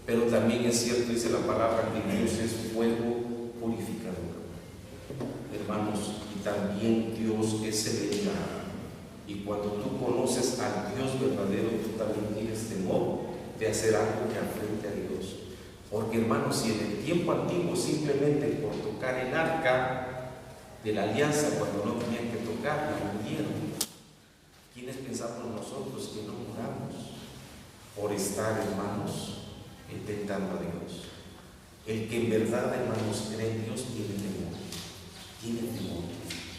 pero también es cierto, dice la palabra, que Dios es fuego purificador. Hermanos, y también Dios es severidad. Y cuando tú conoces al Dios verdadero, tú también tienes temor de hacer algo que afrente a Dios. Porque, hermanos, si en el tiempo antiguo simplemente por tocar el arca de la alianza, cuando no tenían que tocar, la murieron, ¿quiénes pensamos nosotros que no muramos por estar, hermanos, tentando a Dios? El que en verdad, hermanos, cree en Dios tiene temor. Tiene temor.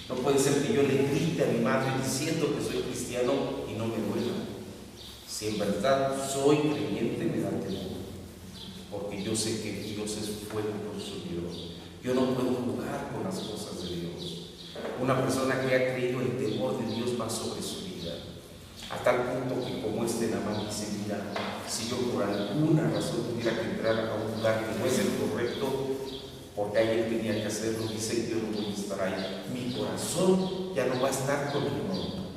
No puede ser que yo le grite a mi madre diciendo que soy cristiano y no me duela. Si en verdad soy creyente, me da temor, porque yo sé que Dios es fuego consumidor. Yo no puedo jugar con las cosas de Dios. Una persona que ha creído, el temor de Dios va sobre su vida, a tal punto que, como Naamán dice, mira, si yo por alguna razón tuviera que entrar a un lugar que no es el correcto, porque alguien tenía que hacerlo, dice, yo no voy a estar ahí. Mi corazón ya no va a estar con el mundo,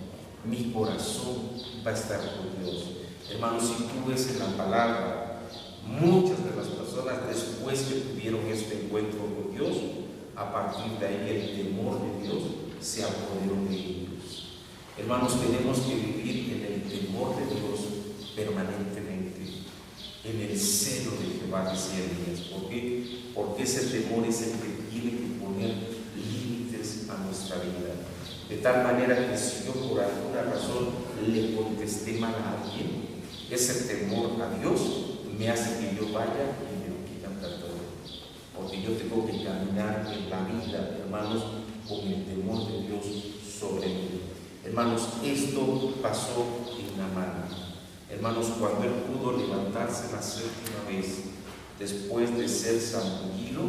mi corazón va a estar con Dios. Hermanos, si tú ves en la palabra, muchas de las personas después que tuvieron este encuentro con Dios, a partir de ahí el temor de Dios se apoderó de ellos. Hermanos, tenemos que vivir en el temor de Dios permanentemente, en el celo de Jehová, decía Elías. ¿Por qué? Porque ese temor es el que tiene que poner límites a nuestra vida, de tal manera que si yo por alguna razón le contesté mal a alguien, ese temor a Dios me hace que yo vaya y me lo quitan todo, porque yo tengo que caminar en la vida, hermanos, con el temor de Dios sobre mí. Hermanos, esto pasó en Naamán. Hermanos, cuando él pudo levantarse la séptima vez después de ser zambullido,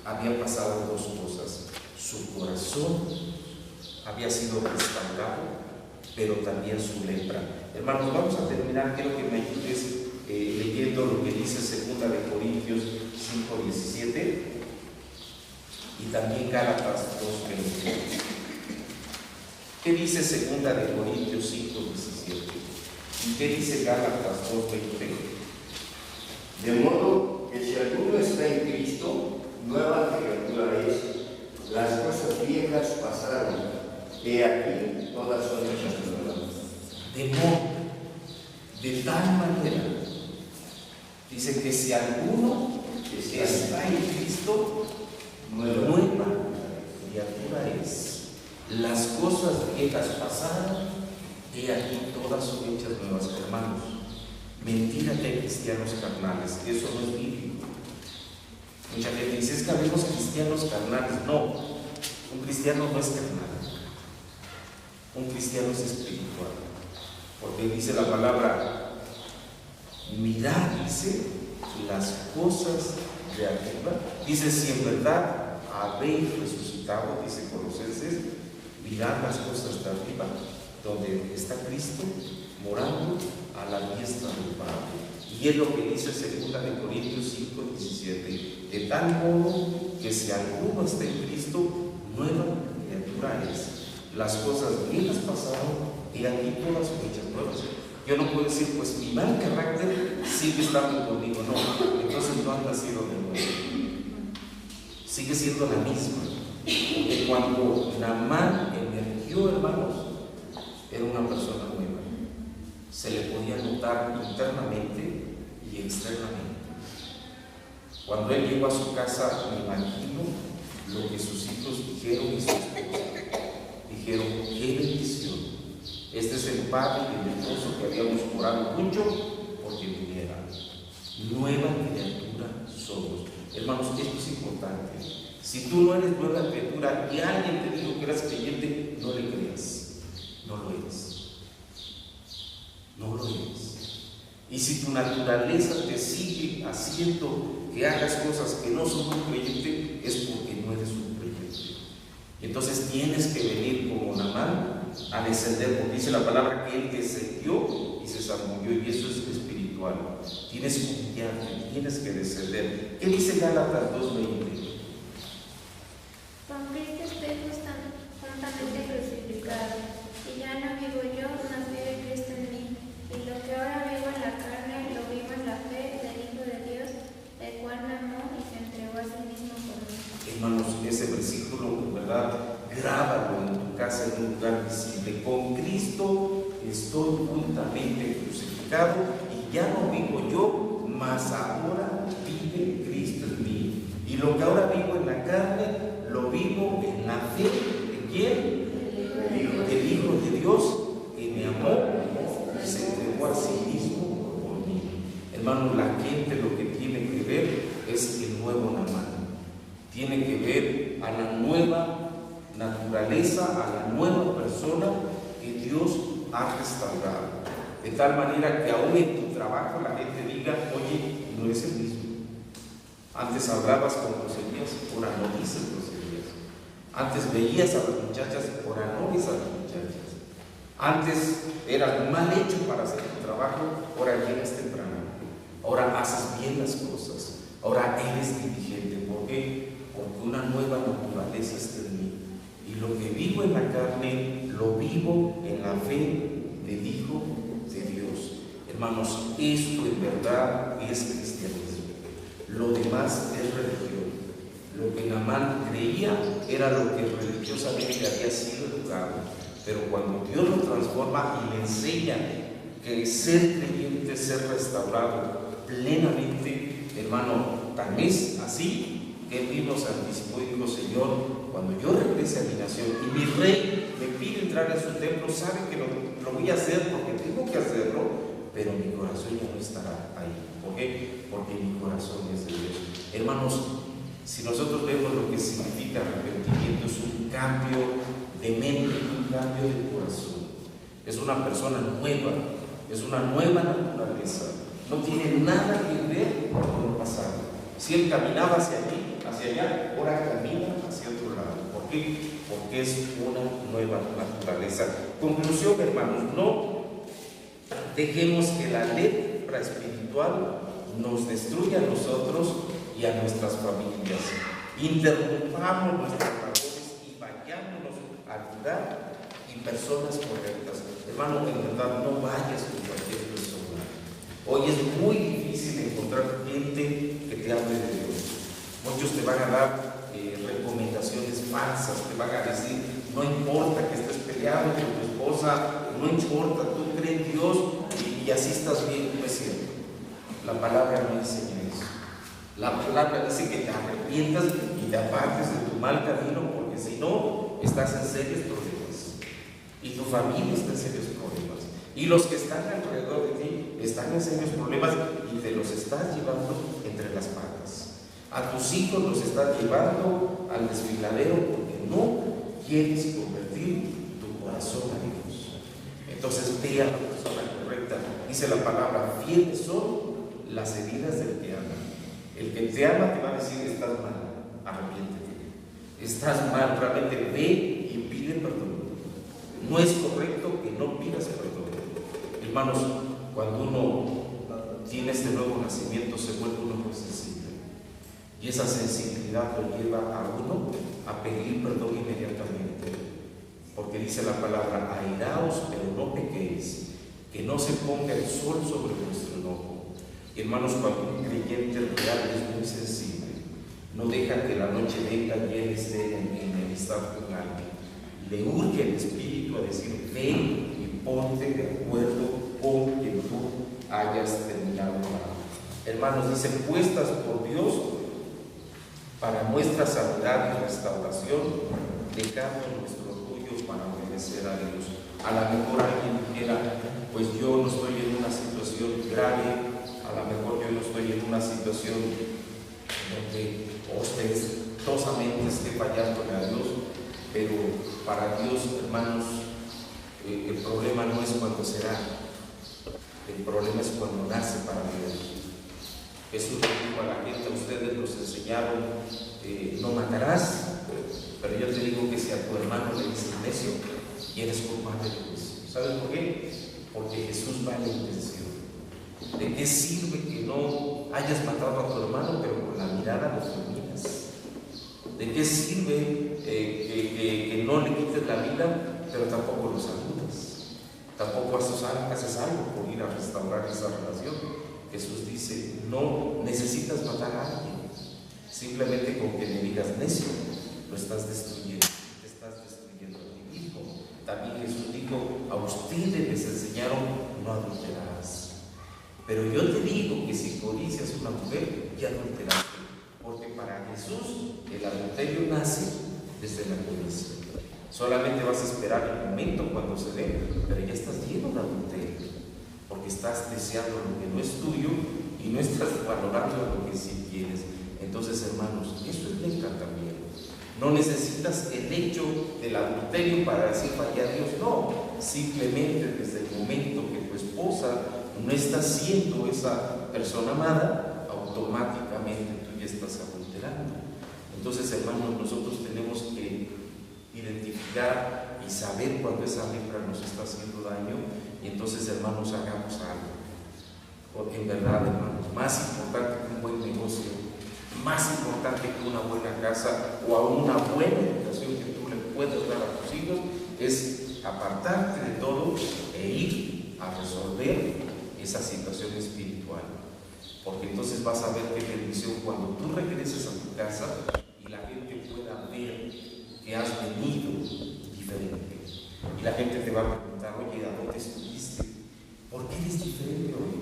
había pasado dos cosas: su corazón había sido restaurado, pero también su lepra. Hermanos, vamos a terminar. Quiero que me ayudes leyendo lo que dice 2 de Corintios 5:17 y también Gálatas 2:20. ¿Qué dice 2 de Corintios 5:17? ¿Y qué dice Gálatas 2:20? De modo que si alguno está en Cristo, nueva criatura es. Las cosas viejas pasaron, he aquí todas son hechas nuevas. De modo, de tal manera, dice que si alguno está en Cristo, nueva criatura es. Las cosas viejas pasaron, he aquí todas son hechas nuevas. Hermanos, mentira que hay cristianos carnales, eso no es bíblico. Mucha gente dice, es que habemos cristianos carnales. No, un cristiano no es carnal, un cristiano es espiritual, porque dice la palabra, mirad, dice, las cosas de arriba. Dice, si en verdad habéis resucitado, dice Colosenses, mirad las cosas de arriba, donde está Cristo morando a la diestra del Padre. Y es lo que dice 2 de Corintios 5:17, de tal modo que si alguno está en Cristo, nueva criatura es. Las cosas viejas pasaron y aquí todas son hechas nuevas. Yo no puedo decir, pues mi mal carácter sigue estando conmigo. No, entonces no han nacido de nuevo. Sigue siendo la misma. Porque cuando Naamán emergió, hermanos, era una persona nueva. Se le podía notar internamente y externamente. Cuando él llegó a su casa, me imagino lo que sus hijos dijeron y su esposa. Dijeron, qué bendición. Este es el padre y el esposo que habíamos orado mucho porque viniera. Nueva criatura somos. Hermanos, esto es importante. Si tú no eres nueva criatura y alguien te dijo que eras creyente, no le creas. No lo eres. No lo eres. Y si tu naturaleza te sigue haciendo que hagas cosas que no son un creyente, es porque no eres un creyente. Entonces tienes que venir como Naamán a descender, porque dice la palabra que él descendió y se zambulló, y eso es espiritual. Tienes que humillarte, tienes que descender. ¿Qué dice Gálatas 2:20? Con Cristo estoy juntamente crucificado, y ya no vivo yo, mas vive Cristo en mí. Y lo que ahora vivo en la carne, lo vivo en la fe del Hijo de Dios, juntamente crucificado, y ya no vivo yo, mas ahora vive Cristo en mí. Y lo que ahora vivo en la carne, lo vivo en la fe. ¿De quién? Del Hijo de Dios, que me amó y se entregó a sí mismo por mí. Hermanos, la gente lo que tiene que ver es el nuevo Naamán. Tiene que ver a la nueva naturaleza, a la nueva persona que Dios ha restaurado. De tal manera que aún en tu trabajo la gente diga: oye, no es el mismo. Antes hablabas con groserías, ahora no dices groserías. Antes veías a las muchachas, ahora no ves a las muchachas. Antes eras mal hecho para hacer tu trabajo, ahora llegas temprano. Ahora haces bien las cosas. Ahora eres diligente. ¿Por qué? Porque una nueva naturaleza está en mí. Y lo que vivo en la carne, lo vivo en la fe del Hijo de Dios. Hermanos, esto en verdad es cristianismo. Lo demás es religión. Lo que Naamán creía era lo que religiosamente había sido educado. Pero cuando Dios lo transforma y le enseña que ser creyente, ser restaurado plenamente, hermano, tan es así que él mismo se anticipó y dijo: Señor, cuando yo regrese a mi nación y mi rey me pide entrar en su templo, sabe que lo voy a hacer porque tengo que hacerlo, pero mi corazón ya no estará ahí. ¿Por qué? Porque mi corazón es de Dios. Hermanos, si nosotros vemos lo que significa arrepentimiento, es un cambio de mente, un cambio de corazón. Es una persona nueva, es una nueva naturaleza. No tiene nada que ver con lo pasado. Si él caminaba hacia allí, hacia allá, ahora camina hacia otro lado. ¿Por qué? Porque es una nueva naturaleza. Conclusión, hermanos, no dejemos que la lepra espiritual nos destruya a nosotros y a nuestras familias. Interrumpamos nuestras labores y vayámonos a lugar y personas correctas. Hermano, en verdad, no vayas con cualquier persona. Hoy es muy difícil encontrar gente que te hable de Dios. Muchos te van a dar recomendaciones falsas, te van a decir: no importa que estés peleado con tu esposa, no importa, tú crees en Dios y así estás bien. No es cierto. La palabra no enseña eso. La palabra dice que te arrepientas y te apartes de tu mal camino, porque si no, estás en serios problemas. Y tu familia está en serios problemas. Y los que están alrededor de ti están en serios problemas y te los estás llevando entre las patas. A tus hijos los estás llevando al desfiladero porque no quieres convertir tu corazón a Dios. Entonces ve a la persona correcta. Dice la palabra: fieles son las heridas del que ama. El que te ama te va a decir: estás mal, arrepiéntete. Estás mal, realmente ve y pide perdón. No es correcto que no pidas perdón. Hermanos, cuando uno tiene este nuevo nacimiento, se vuelve uno muy sensible. Y esa sensibilidad lo lleva a uno a pedir perdón inmediatamente. Porque dice la palabra: airaos, pero no pequéis, que no se ponga el sol sobre vuestro enojo. Y hermanos, cuando un creyente real es muy sensible, no deja que la noche venga y él esté en enemistad con alguien. Le urge el Espíritu a decir: ven y ponte de acuerdo con quien tú hayas terminado mal. Hermanos, dice: puestas por Dios para nuestra sanidad y restauración, dejando nuestro orgullo para obedecer a Dios. A lo mejor alguien dijera: pues yo no estoy en una situación grave, a lo mejor yo no estoy en una situación donde ostentosamente esté fallándole a Dios, pero para Dios, hermanos, el problema no es cuando será, el problema es cuando nace para Dios. Jesús le dijo a la gente: a ustedes los enseñaron, no matarás, pero yo te digo que si a tu hermano le dices necio, y eres culpable de eso. ¿Sabes por qué? Porque Jesús va a la intención. ¿De qué sirve que no hayas matado a tu hermano, pero con la mirada lo fulminas? ¿De qué sirve que no le quites la vida, pero tampoco lo saludas? Tampoco haces algo por ir a restaurar esa relación. Jesús dice: no necesitas matar a alguien, simplemente con que le digas necio, lo estás destruyendo, te estás destruyendo a ti mismo. También Jesús dijo: a ustedes les enseñaron, no adulterarás. Pero yo te digo que si codicias una mujer, ya adulteraste, porque para Jesús el adulterio nace desde la codicia. Solamente vas a esperar el momento cuando se dé, pero ya estás lleno de adulterio, porque estás deseando lo que no es tuyo y no estás valorando lo que sí tienes. Entonces, hermanos, eso es el encantamiento. No necesitas el hecho del adulterio para decir vaya a Dios, no. Simplemente desde el momento que tu esposa no está siendo esa persona amada, automáticamente tú ya estás adulterando. Entonces, hermanos, nosotros tenemos que identificar y saber cuando esa lepra nos está haciendo daño, y entonces, hermanos, hagamos algo. Porque en verdad, hermanos, más importante que un buen negocio, más importante que una buena casa o aún una buena educación que tú le puedas dar a tus hijos, es apartarte de todo e ir a resolver esa situación espiritual. Porque entonces vas a ver qué bendición cuando tú regreses a tu casa y la gente pueda ver que has venido diferente. Y la gente te va a preguntar, oye, ¿a dónde estuviste? ¿Por qué eres diferente hoy?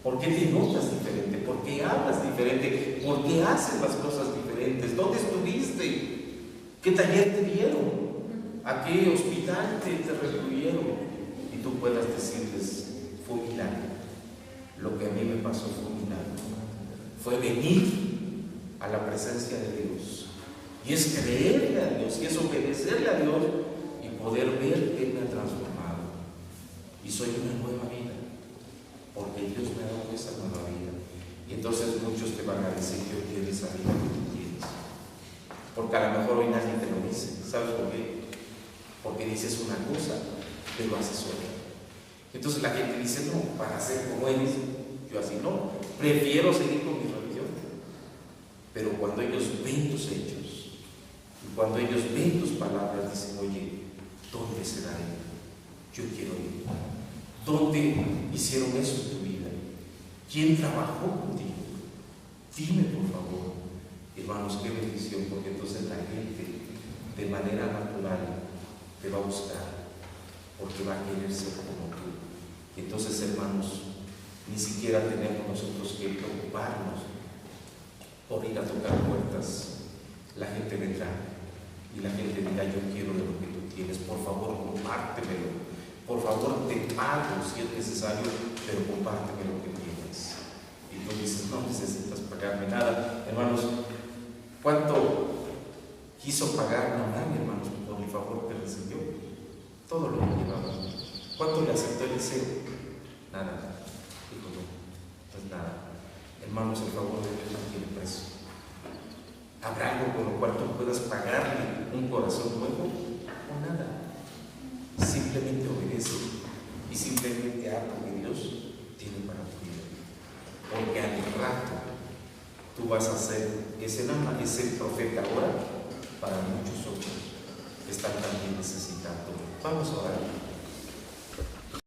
¿Por qué te notas diferente? ¿Por qué hablas diferente? ¿Por qué haces las cosas diferentes? ¿Dónde estuviste? ¿Qué taller te dieron? ¿A qué hospital te recluyeron? Y tú puedas decirles, fue un milagro. Lo que a mí me pasó fue un milagro. Fue venir a la presencia de Dios. Y es creerle a Dios, y es obedecerle a Dios, y poder ver que Él me ha transformado. Y soy una nueva vida, porque Dios me ha dado esa nueva vida. Y entonces muchos te van a decir, yo quiero esa vida que tú tienes. Porque a lo mejor hoy nadie te lo dice. ¿Sabes por qué? Porque dices una cosa, pero haces otra. Entonces la gente dice, no, para ser como eres, yo así no, prefiero seguir con mi religión. Pero cuando ellos ven tus hechos, y cuando ellos ven tus palabras, dicen, oye, ¿dónde será Él? Yo quiero ir. ¿Dónde hicieron eso en tu vida? ¿Quién trabajó contigo? Dime, por favor. Hermanos, qué bendición, porque entonces la gente, de manera natural, te va a buscar, porque va a querer ser como tú. Y entonces, hermanos, ni siquiera tenemos nosotros que preocuparnos por ir a tocar puertas. La gente vendrá y la gente dirá, yo quiero de lo que tú tienes, por favor, compártemelo. Por favor, te pago si es necesario, pero compárteme lo que tienes. Y tú dices, no necesitas pagarme nada. Hermanos, ¿cuánto quiso pagar Naamán, hermanos, por el favor que recibió? Todo lo que llevaba. ¿Cuánto le aceptó Eliseo? Nada. Dijo, no, pues nada. Hermanos, el favor de Dios no tiene precio. ¿Habrá algo con lo cual tú puedas pagarle un corazón nuevo? O nada. Simplemente obedece y simplemente haz lo que Dios tiene para tu vida. Porque al rato tú vas a ser ese profeta ahora para muchos otros que están también necesitando. Vamos a orar.